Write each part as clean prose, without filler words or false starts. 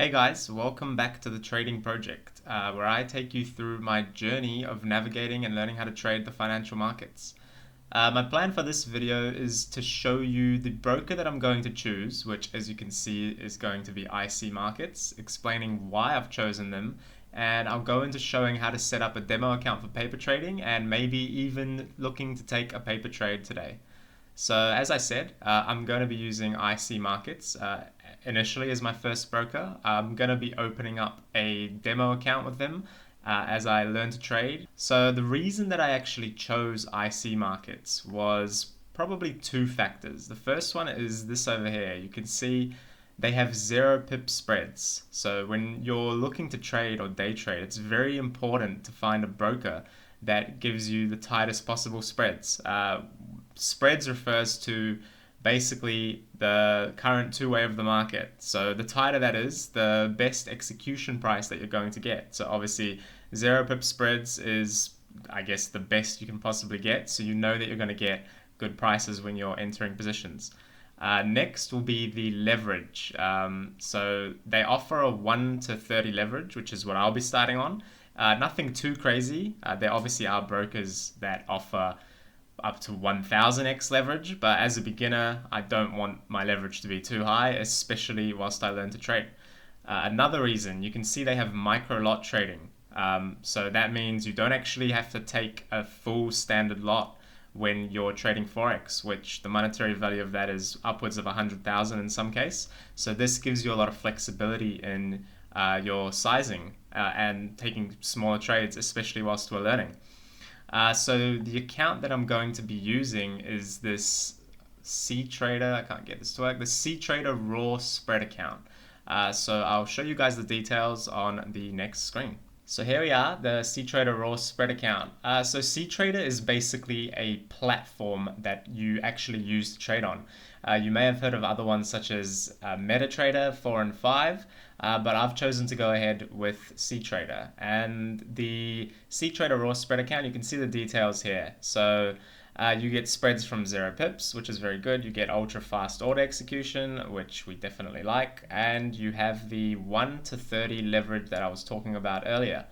Hey guys, welcome back to the Trading Project, where I take you through my journey of navigating and learning how to trade the financial markets. My plan for this video is to show you the broker that I'm going to choose, which as you can see is going to be IC Markets, explaining why I've chosen them, and I'll go into showing how to set up a demo account for paper trading and maybe even looking to take a paper trade today. So as I said, I'm going to be using IC Markets initially as my first broker. I'm going to be opening up a demo account with them as I learn to trade. So the reason that I actually chose IC Markets was probably two factors. The first one is this over here. You can see they have 0 pip spreads. So when you're looking to trade or day trade, it's very important to find a broker that gives you the tightest possible spreads. Spreads refers to basically the current two-way of the market. So the tighter that is, the best execution price that you're going to get. So obviously 0 pip spreads is, I guess, the best you can possibly get. So you know that you're going to get good prices when you're entering positions. Next will be the leverage. So they offer a 1 to 30 leverage, which is what I'll be starting on. Nothing too crazy. There obviously are brokers that offer up to 1000x leverage, but as a beginner, I don't want my leverage to be too high, especially whilst I learn to trade. Another reason, you can see they have micro lot trading. So that means you don't actually have to take a full standard lot when you're trading Forex, which the monetary value of that is upwards of 100,000 in some case. So this gives you a lot of flexibility in your sizing and taking smaller trades, especially whilst we're learning. So the account that I'm going to be using is this cTrader, I can't get this to work, the cTrader Raw Spread account. So I'll show you guys the details on the next screen. So here we are, the cTrader Raw Spread account. So cTrader is basically a platform that you actually use to trade on. You may have heard of other ones such as MetaTrader 4 and 5, but I've chosen to go ahead with cTrader. And the cTrader Raw Spread account, you can see the details here. So you get spreads from 0 pips, which is very good. You get ultra fast order execution, which we definitely like. And you have the 1 to 30 leverage that I was talking about earlier.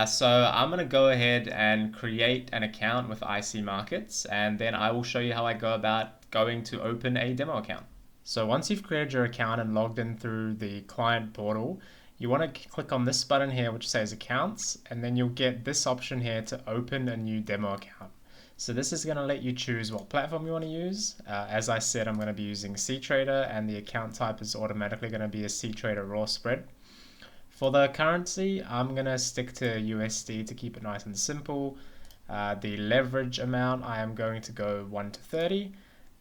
So I'm going to go ahead and create an account with IC Markets, and then I will show you how I go about going to open a demo account. So once you've created your account and logged in through the client portal, you want to click on this button here which says accounts, and then you'll get this option here to open a new demo account. So this is going to let you choose what platform you want to use. As I said, I'm going to be using cTrader, and the account type is automatically going to be a cTrader Raw Spread. For the currency, I'm going to stick to USD to keep it nice and simple. The leverage amount, I am going to go 1 to 30.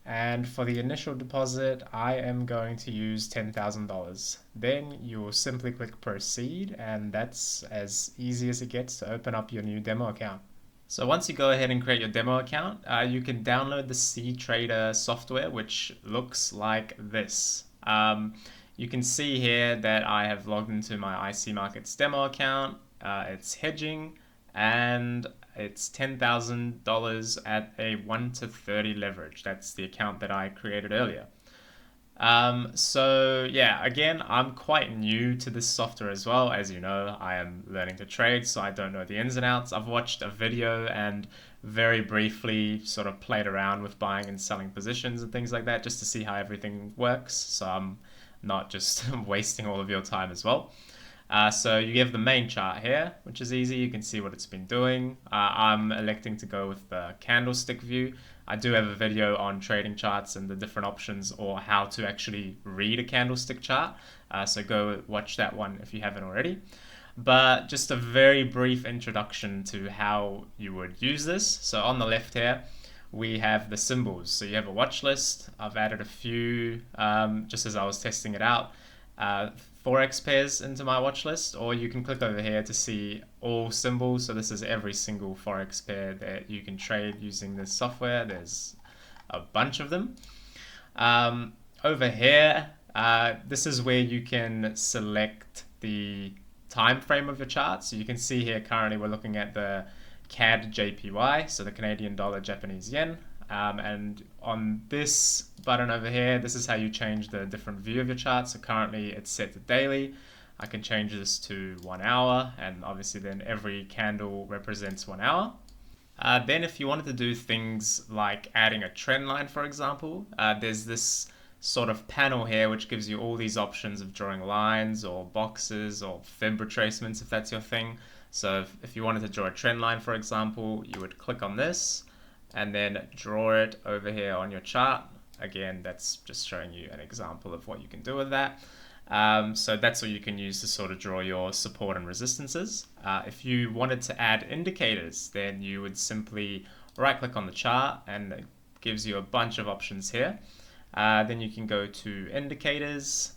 And for the initial deposit, I am going to use $10,000. Then you will simply click proceed, and that's as easy as it gets to open up your new demo account. So once you go ahead and create your demo account, you can download the cTrader software, which looks like this. You can see here that I have logged into my IC Markets demo account. It's hedging, and it's $10,000 at a 1 to 30 leverage. That's the account that I created earlier. So yeah, again, I'm quite new to this software as well. As you know, I am learning to trade, so I don't know the ins and outs. I've watched a video and very briefly sort of played around with buying and selling positions and things like that, just to see how everything works. So I'm not just wasting all of your time as well. So you have the main chart here, which is easy. You can see what it's been doing. I'm electing to go with the candlestick view. I do have a video on trading charts and the different options, or how to actually read a candlestick chart. So go watch that one if you haven't already. But just a very brief introduction to how you would use this. So on the left here, we have the symbols. So you have a watch list. I've added a few just as I was testing it out. Forex pairs into my watch list, or you can click over here to see all symbols. So this is every single Forex pair that you can trade using this software. There's a bunch of them. Over here, this is where you can select the time frame of your chart. So you can see here currently we're looking at the CAD JPY, so the Canadian dollar Japanese yen. And on this button over here, this is how you change the different view of your chart. So currently it's set to daily. I can change this to 1 hour, and obviously then every candle represents 1 hour. Then if you wanted to do things like adding a trend line, for example, there's this sort of panel here which gives you all these options of drawing lines or boxes or fib retracements if that's your thing. So if you wanted to draw a trend line, for example, you would click on this and then draw it over here on your chart. Again, that's just showing you an example of what you can do with that. So that's what you can use to sort of draw your support and resistances. If you wanted to add indicators, then you would simply right click on the chart and it gives you a bunch of options here. Then you can go to indicators,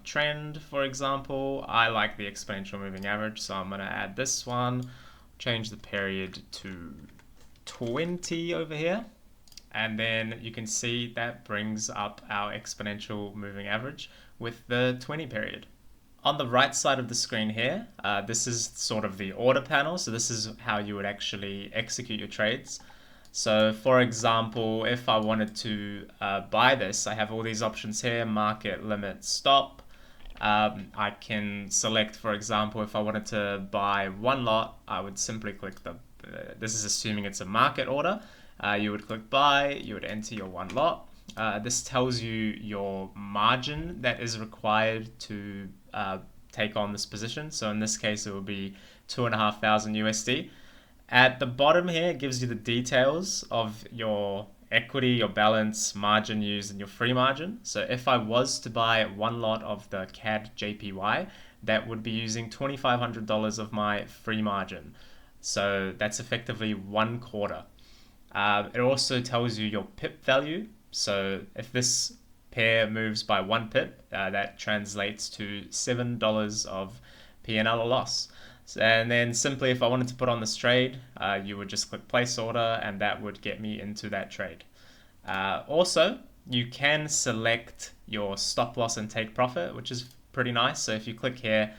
trend, for example. I like the exponential moving average, so I'm going to add this one, change the period to 20 over here. And then you can see that brings up our exponential moving average with the 20 period. On the right side of the screen here, this is sort of the order panel. So this is how you would actually execute your trades. So for example, if I wanted to buy this, I have all these options here: market, limit, stop. I can select, for example, if I wanted to buy one lot, I would simply click this is assuming it's a market order. You would click buy, you would enter your one lot. This tells you your margin that is required to take on this position. So in this case, it will be 2,500 USD. At the bottom here, it gives you the details of your equity, your balance, margin used, and your free margin. So if I was to buy one lot of the CAD JPY, that would be using $2,500 of my free margin. So that's effectively 1/4. It also tells you your pip value. So if this pair moves by 1 pip, that translates to $7 of P&L or loss. And then simply, if I wanted to put on this trade, you would just click place order and that would get me into that trade. Also, you can select your stop loss and take profit, which is pretty nice. So if you click here,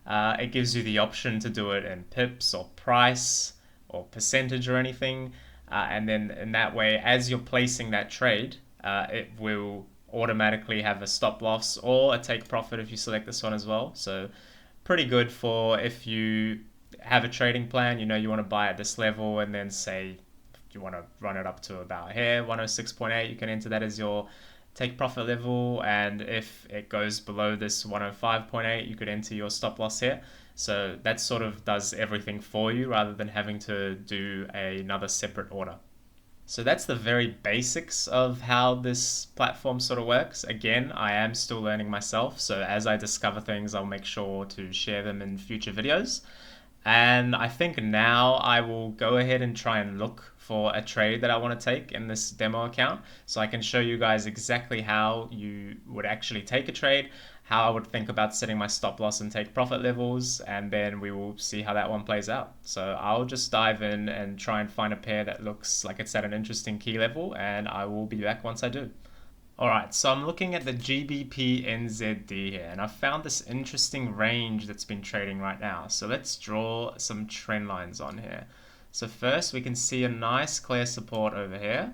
it gives you the option to do it in pips or price or percentage or anything. And then in that way, as you're placing that trade, it will automatically have a stop loss or a take profit if you select this one as well. So pretty good for if you have a trading plan, you want to buy at this level, and then say you want to run it up to about here, 106.8, you can enter that as your take profit level. And if it goes below this 105.8, you could enter your stop loss here. So that sort of does everything for you rather than having to do another separate order. So that's the very basics of how this platform sort of works. Again, I am still learning myself, so as I discover things, I'll make sure to share them in future videos. And I think now I will go ahead and try and look for a trade that I want to take in this demo account, so I can show you guys exactly how you would actually take a trade, how I would think about setting my stop loss and take profit levels, and then we will see how that one plays out. So I'll just dive in and try and find a pair that looks like it's at an interesting key level, and I will be back once I do. Alright, so I'm looking at the GBP NZD here, and I've found this interesting range that's been trading right now. So let's draw some trend lines on here. So first we can see a nice clear support over here,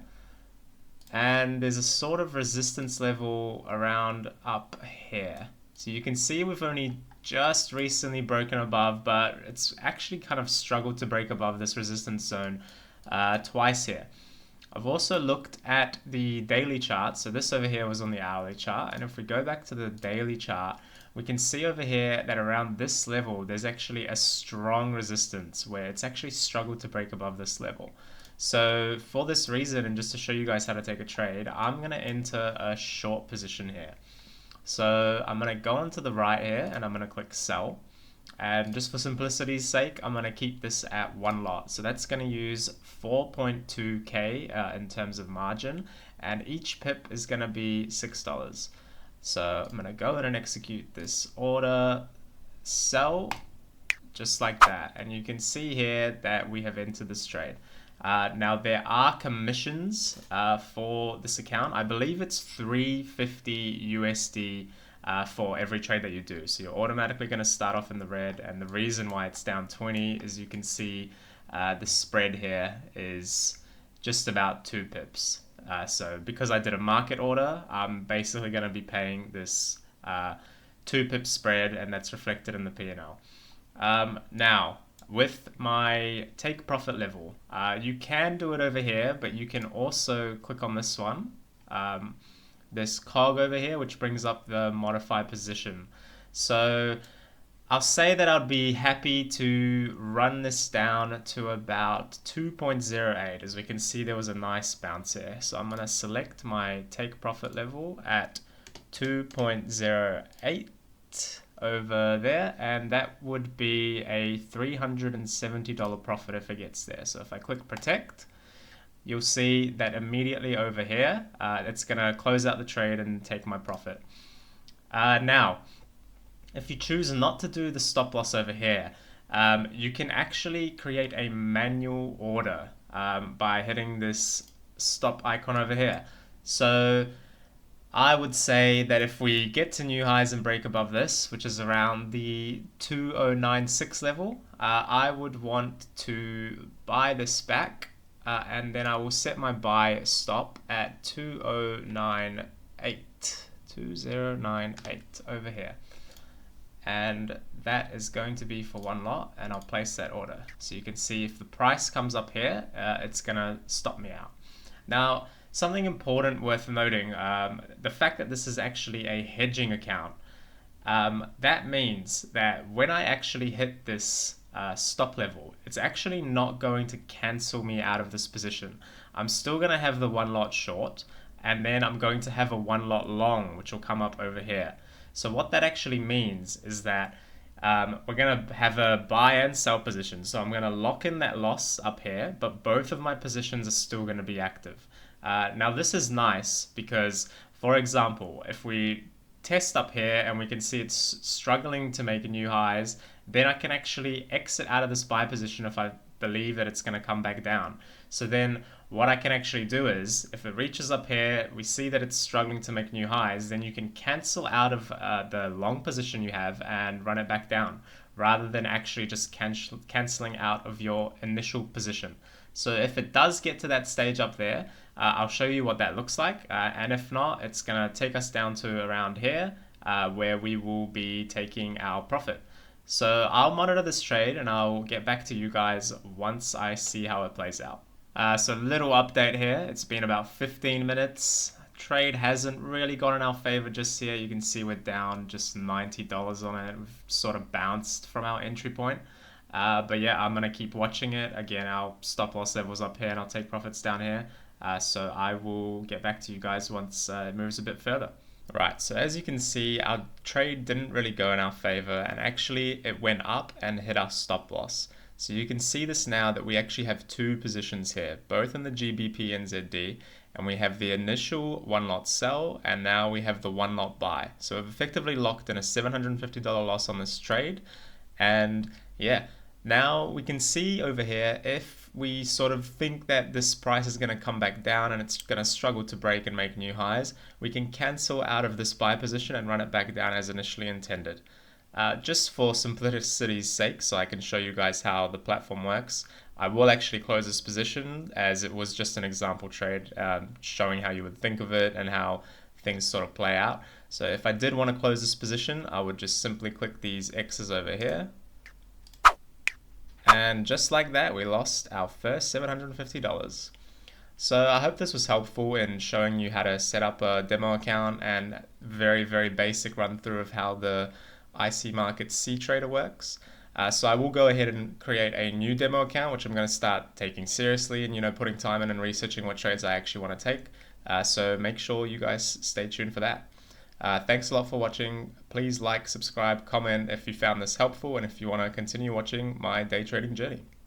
and there's a sort of resistance level around up here. So you can see we've only just recently broken above, but it's actually kind of struggled to break above this resistance zone twice here. I've also looked at the daily chart. So this over here was on the hourly chart, and if we go back to the daily chart, we can see over here that around this level there's actually a strong resistance where it's actually struggled to break above this level. So for this reason, and just to show you guys how to take a trade, I'm going to enter a short position here. So I'm going to go onto the right here and I'm going to click sell. And just for simplicity's sake, I'm going to keep this at one lot. So that's going to use 4.2k in terms of margin, and each pip is going to be $6. So I'm going to go in and execute this order, sell, just like that. And you can see here that we have entered this trade. Now there are commissions for this account. I believe it's 350 USD for every trade that you do. So you're automatically going to start off in the red, and the reason why it's down 20 is you can see the spread here is just about 2 pips. So because I did a market order, I'm basically going to be paying this 2 pip spread, and that's reflected in the P&L. Now, with my take profit level, you can do it over here, but you can also click on this one, this cog over here, which brings up the modify position. So I'll say that I'd be happy to run this down to about 2.08. As we can see, there was a nice bounce here. So I'm going to select my take profit level at 2.08 over there, and that would be a $370 profit if it gets there. So if I click protect, you'll see that immediately over here, it's going to close out the trade and take my profit. Now, if you choose not to do the stop loss over here, you can actually create a manual order by hitting this stop icon over here. So I would say that if we get to new highs and break above this, which is around the 2096 level, I would want to buy this back, and then I will set my buy stop at 2098 over here. And that is going to be for one lot, and I'll place that order. So you can see if the price comes up here, it's gonna stop me out. Now, something important worth noting, the fact that this is actually a hedging account, that means that when I actually hit this stop level, it's actually not going to cancel me out of this position. I'm still gonna have the one lot short, and then I'm going to have a one lot long, which will come up over here. So what that actually means is that we're going to have a buy and sell position. So I'm going to lock in that loss up here, but both of my positions are still going to be active. Now this is nice because, for example, if we test up here and we can see it's struggling to make new highs, then I can actually exit out of this buy position if I believe that it's going to come back down. So then what I can actually do is, if it reaches up here, we see that it's struggling to make new highs, then you can cancel out of the long position you have and run it back down, rather than actually just canceling out of your initial position. So if it does get to that stage up there, I'll show you what that looks like, and if not, it's going to take us down to around here, where we will be taking our profit. So I'll monitor this trade and I'll get back to you guys once I see how it plays out. So little update here. It's been about 15 minutes. Trade hasn't really gone in our favor just here. You can see we're down just $90 on it. We've sort of bounced from our entry point. But yeah, I'm going to keep watching it. Again, our stop loss level's up here and I'll take profits down here. So I will get back to you guys once it moves a bit further. Right, so as you can see, our trade didn't really go in our favor, and actually it went up and hit our stop loss. So you can see this now that we actually have two positions here, both in the GBP and ZD, and we have the initial one lot sell, and now we have the one lot buy. So we've effectively locked in a $750 loss on this trade, and yeah, now we can see over here, if we sort of think that this price is going to come back down and it's going to struggle to break and make new highs, we can cancel out of this buy position and run it back down as initially intended. Just for simplicity's sake, so I can show you guys how the platform works, I will actually close this position as it was just an example trade, showing how you would think of it and how things sort of play out. So if I did want to close this position, I would just simply click these X's over here. And just like that, we lost our first $750. So I hope this was helpful in showing you how to set up a demo account and very, very basic run through of how the IC Markets cTrader works. So I will go ahead and create a new demo account, which I'm going to start taking seriously and, putting time in and researching what trades I actually want to take. So make sure you guys stay tuned for that. Thanks a lot for watching. Please like, subscribe, comment if you found this helpful, and if you want to continue watching my day trading journey.